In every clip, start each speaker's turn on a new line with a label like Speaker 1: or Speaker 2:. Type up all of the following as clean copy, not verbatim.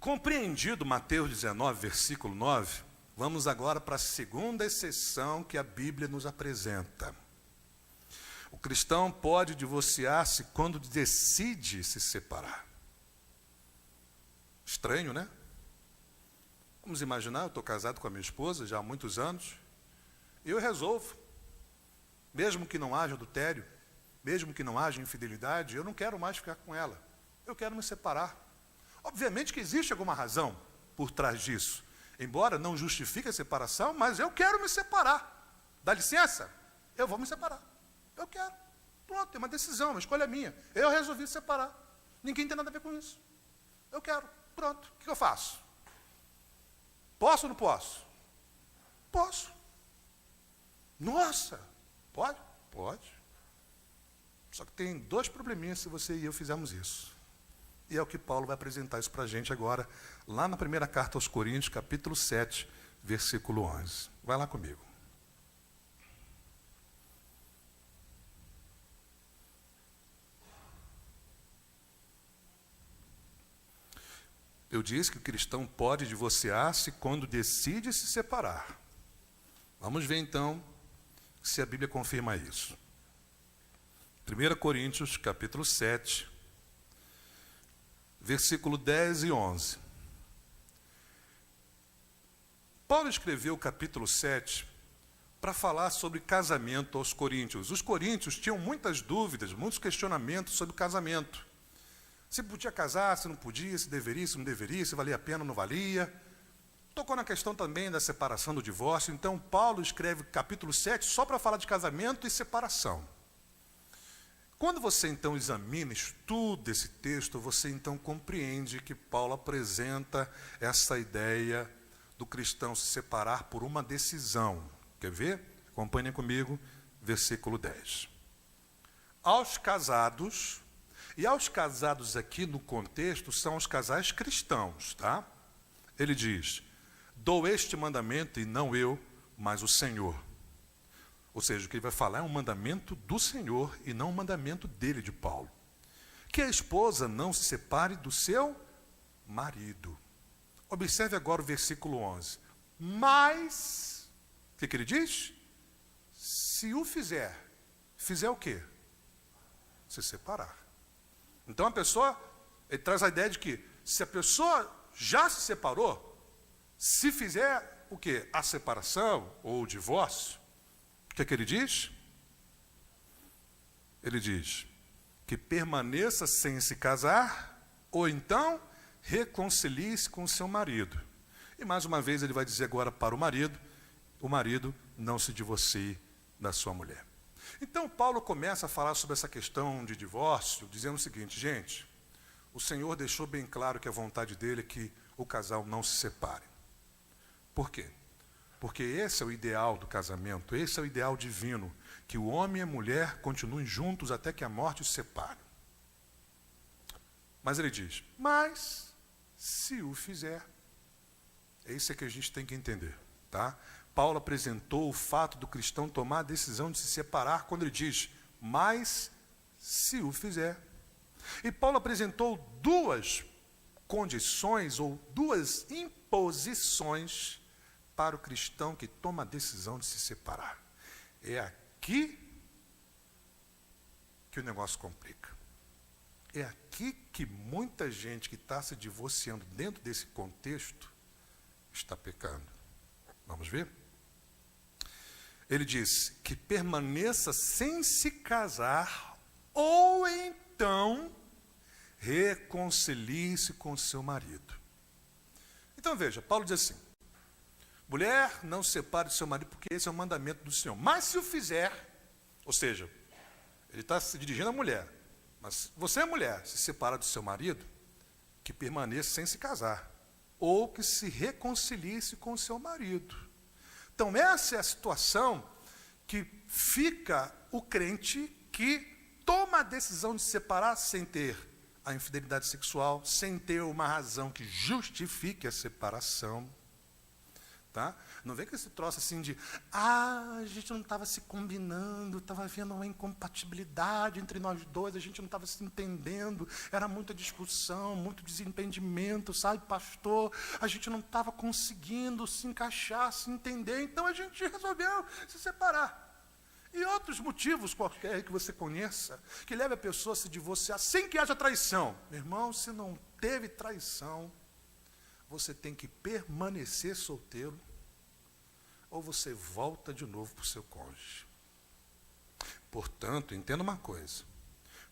Speaker 1: Compreendido Mateus 19, versículo 9, vamos agora para a segunda exceção que a Bíblia nos apresenta. O cristão pode divorciar-se quando decide se separar. Estranho, né? Vamos imaginar, eu estou casado com a minha esposa já há muitos anos, e eu resolvo, mesmo que não haja adultério, mesmo que não haja infidelidade, eu não quero mais ficar com ela, eu quero me separar. Obviamente que existe alguma razão por trás disso, embora não justifique a separação, mas eu quero me separar. Dá licença? Eu vou me separar. Eu quero. Pronto, é uma decisão, uma escolha minha. Eu resolvi separar. Ninguém tem nada a ver com isso. Eu quero. Pronto. O que eu faço? Posso ou não posso? Posso. Nossa! Pode? Pode. Só que tem dois probleminhas se você e eu fizermos isso. E é o que Paulo vai apresentar isso para a gente agora, lá na primeira carta aos Coríntios, capítulo 7, versículo 11. Vai lá comigo. Eu disse que o cristão pode divorciar-se quando decide se separar. Vamos ver então se a Bíblia confirma isso. 1 Coríntios, capítulo 7, versículo 10 e 11. Paulo escreveu o capítulo 7 para falar sobre casamento aos coríntios. Os coríntios tinham muitas dúvidas, muitos questionamentos sobre casamento. Se podia casar, se não podia, se deveria, se não deveria, se valia a pena ou não valia. Tocou na questão também da separação, do divórcio. Então, Paulo escreve capítulo 7 só para falar de casamento e separação. Quando você, então, examina, estuda esse texto, você, então, compreende que Paulo apresenta essa ideia do cristão se separar por uma decisão. Quer ver? Acompanhem comigo, versículo 10. Aos casados... E aos casados aqui no contexto são os casais cristãos, tá? Ele diz, dou este mandamento e não eu, mas o Senhor. Ou seja, o que ele vai falar é um mandamento do Senhor e não um mandamento dele, de Paulo. Que a esposa não se separe do seu marido. Observe agora o versículo 11. Mas, o que ele diz? Se o fizer o quê? Se separar. Então a pessoa, ele traz a ideia de que se a pessoa já se separou, se fizer o quê? A separação ou o divórcio, o que ele diz? Ele diz que permaneça sem se casar, ou então reconcilie-se com seu marido. E mais uma vez ele vai dizer agora para o marido não se divorcie da sua mulher. Então, Paulo começa a falar sobre essa questão de divórcio, dizendo o seguinte, gente, o Senhor deixou bem claro que a vontade dele é que o casal não se separe. Por quê? Porque esse é o ideal do casamento, esse é o ideal divino, que o homem e a mulher continuem juntos até que a morte os separe. Mas ele diz, mas se o fizer, é isso que a gente tem que entender, tá? Paulo apresentou o fato do cristão tomar a decisão de se separar quando ele diz, mas se o fizer. E Paulo apresentou duas condições ou duas imposições para o cristão que toma a decisão de se separar. É aqui que o negócio complica. É aqui que muita gente que está se divorciando dentro desse contexto está pecando. Vamos ver? Ele diz que permaneça sem se casar ou então reconcilie-se com seu marido. Então veja, Paulo diz assim, mulher, não se separe do seu marido porque esse é o mandamento do Senhor. Mas se o fizer, ou seja, ele está se dirigindo à mulher, mas você é mulher, se separa do seu marido, que permaneça sem se casar, ou que se reconcilie-se com seu marido. Então, essa é a situação que fica o crente que toma a decisão de se separar sem ter a infidelidade sexual, sem ter uma razão que justifique a separação. tá? Não vem com esse troço assim de, a gente não estava se combinando, estava havendo uma incompatibilidade entre nós dois, a gente não estava se entendendo, era muita discussão, muito desentendimento, sabe, pastor? A gente não estava conseguindo se encaixar, se entender, então a gente resolveu se separar. E outros motivos qualquer que você conheça, que leve a pessoa a se divorciar sem que haja traição. Meu irmão, se não teve traição, você tem que permanecer solteiro, ou você volta de novo para o seu cônjuge. Portanto, entenda uma coisa,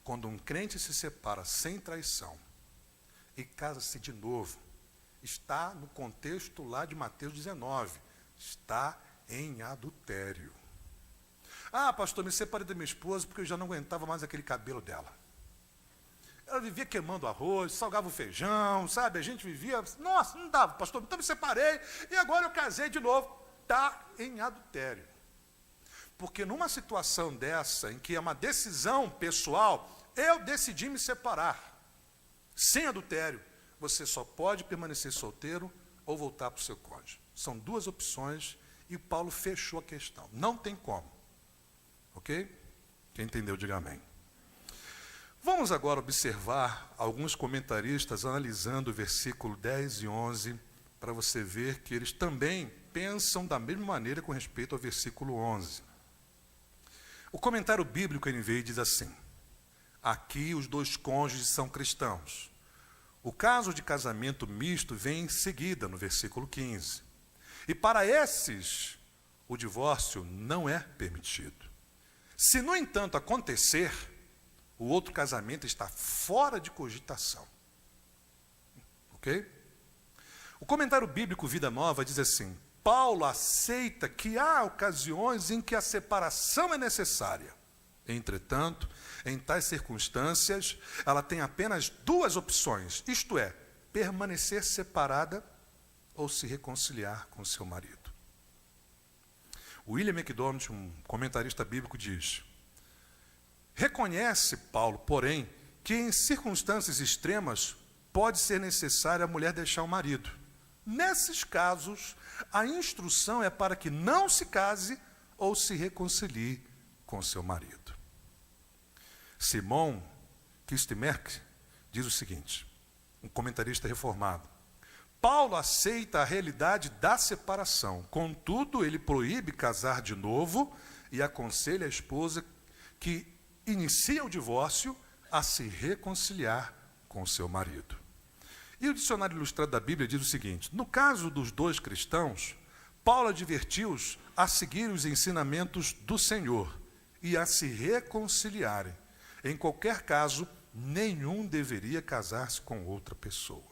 Speaker 1: quando um crente se separa sem traição e casa-se de novo, está no contexto lá de Mateus 19, está em adultério. Ah, pastor, me separei da minha esposa porque eu já não aguentava mais aquele cabelo dela. Ela vivia queimando arroz, salgava o feijão, sabe? A gente vivia... Nossa, não dava, pastor, então me separei e agora eu casei de novo. Está em adultério. Porque numa situação dessa, em que é uma decisão pessoal, eu decidi me separar. Sem adultério, você só pode permanecer solteiro ou voltar para o seu cônjuge. São duas opções e Paulo fechou a questão. Não tem como. Ok? Quem entendeu, diga amém. Vamos agora observar alguns comentaristas analisando o versículo 10 e 11, para você ver que eles também pensam da mesma maneira com respeito ao versículo 11. O comentário bíblico NVI diz assim: aqui os dois cônjuges são cristãos. O caso de casamento misto vem em seguida, no versículo 15. E para esses, o divórcio não é permitido. Se, no entanto, acontecer, o outro casamento está fora de cogitação. Ok? O comentário bíblico Vida Nova diz assim: Paulo aceita que há ocasiões em que a separação é necessária. Entretanto, em tais circunstâncias, ela tem apenas duas opções, isto é, permanecer separada ou se reconciliar com seu marido. William MacDonald, um comentarista bíblico, diz: reconhece Paulo, porém, que em circunstâncias extremas pode ser necessário a mulher deixar o marido. Nesses casos, a instrução é para que não se case ou se reconcilie com seu marido. Simon Kistmerk diz o seguinte, um comentarista reformado: Paulo aceita a realidade da separação, contudo, ele proíbe casar de novo e aconselha a esposa que inicia o divórcio a se reconciliar com seu marido. E o dicionário ilustrado da Bíblia diz o seguinte: no caso dos dois cristãos, Paulo advertiu-os a seguir os ensinamentos do Senhor e a se reconciliarem. Em qualquer caso, nenhum deveria casar-se com outra pessoa.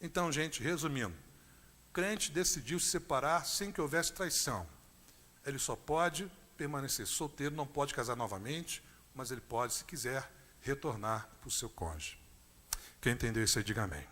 Speaker 1: Então, gente, resumindo, o crente decidiu se separar sem que houvesse traição. Ele só pode permanecer solteiro, não pode casar novamente, mas ele pode, se quiser, retornar para o seu cônjuge. Quem entendeu isso aí, diga amém.